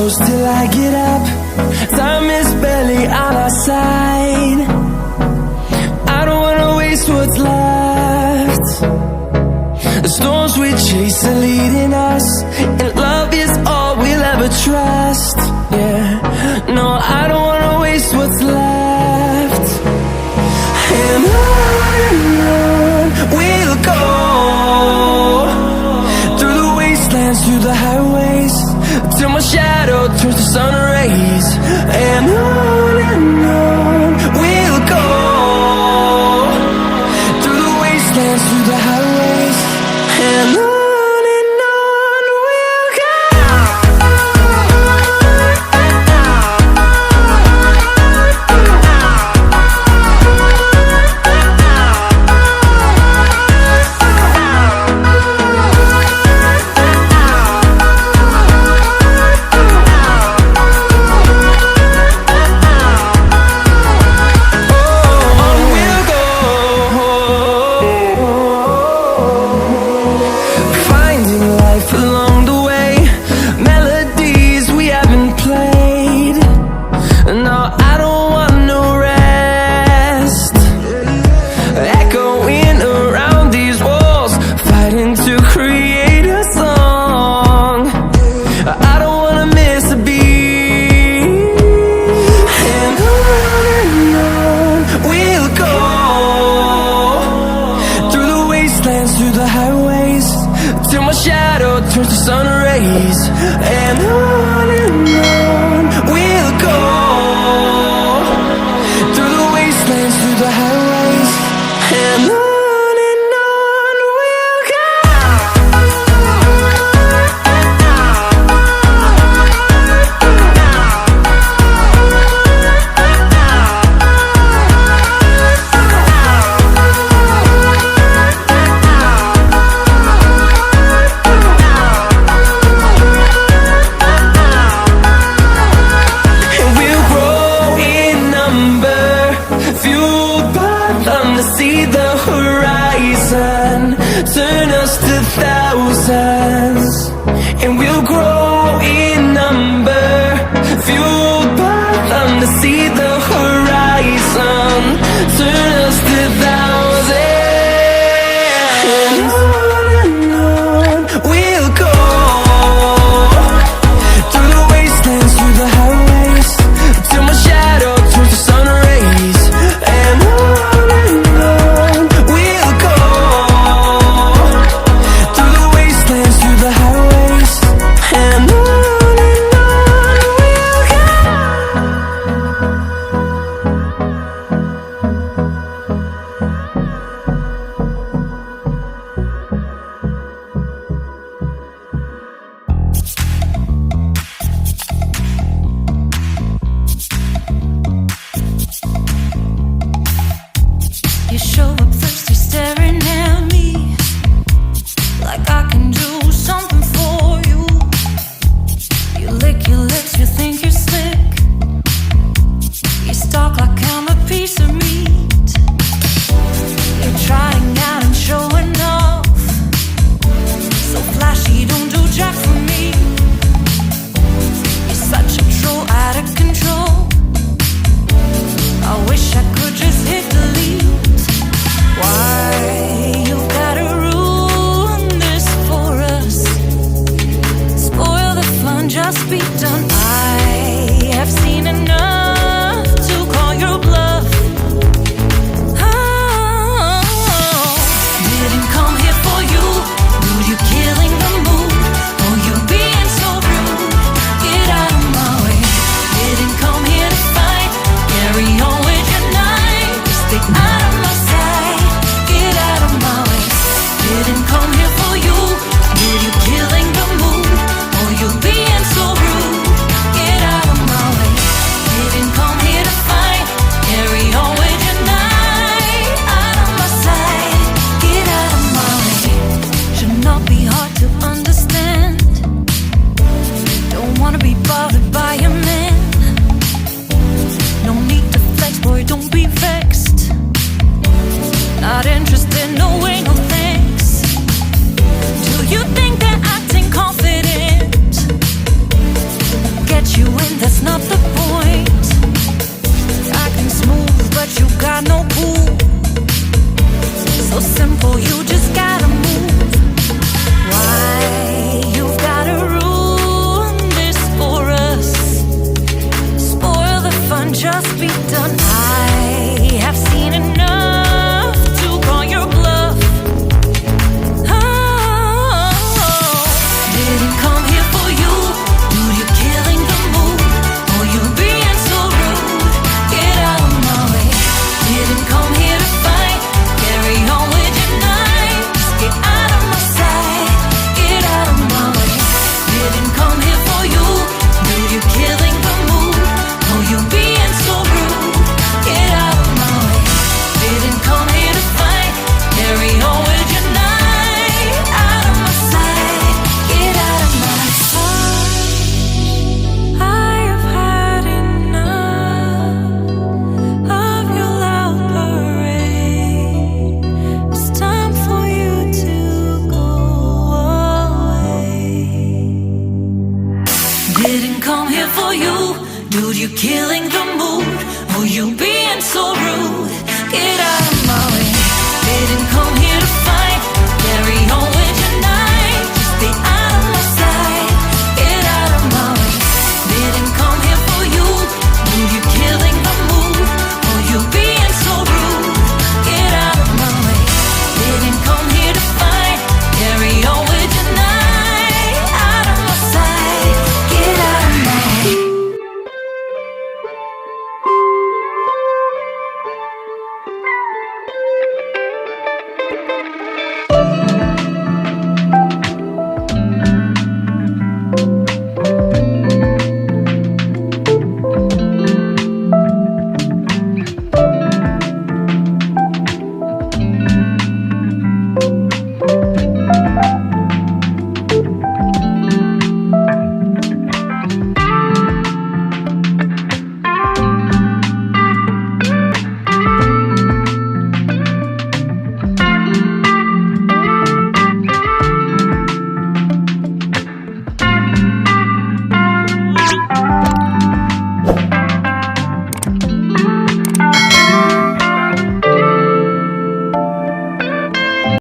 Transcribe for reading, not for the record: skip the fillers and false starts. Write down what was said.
close till I get up. Time is barely on our side. I don't wanna waste what's left. The storms we chase are leading us, and love is all we'll ever trust. Yeah, no, I don't wanna waste what's left. And on we'll go, through the wastelands, through the highways, till my shadow turns to sun rays. And on we'll go, through the wastelands, through the highways, and on we'll go. Through the highways, till my shadow turns to sun rays. And on we'll go, through the wastelands, through the highways, and on we'll go. See the horizon, turn us to thousands, and we'll grow in number, fueled by them to see the horizon, turn us to thousands. And on we'll go, through the wastelands, through the highways, till my shadow turns to sun rays. And you show up thirsty, staring at me like I can do something for you. You lick your lips, you think you're slick. You stalk like I'm a piece of meat. You're trying out and showing off, so flashy, don't do jack for me. You're such a troll, out of control. I wish I could just hit delete. Why you gotta ruin this for us? Spoil the fun, just be done. I have seen enough to call your bluff. You being so rude.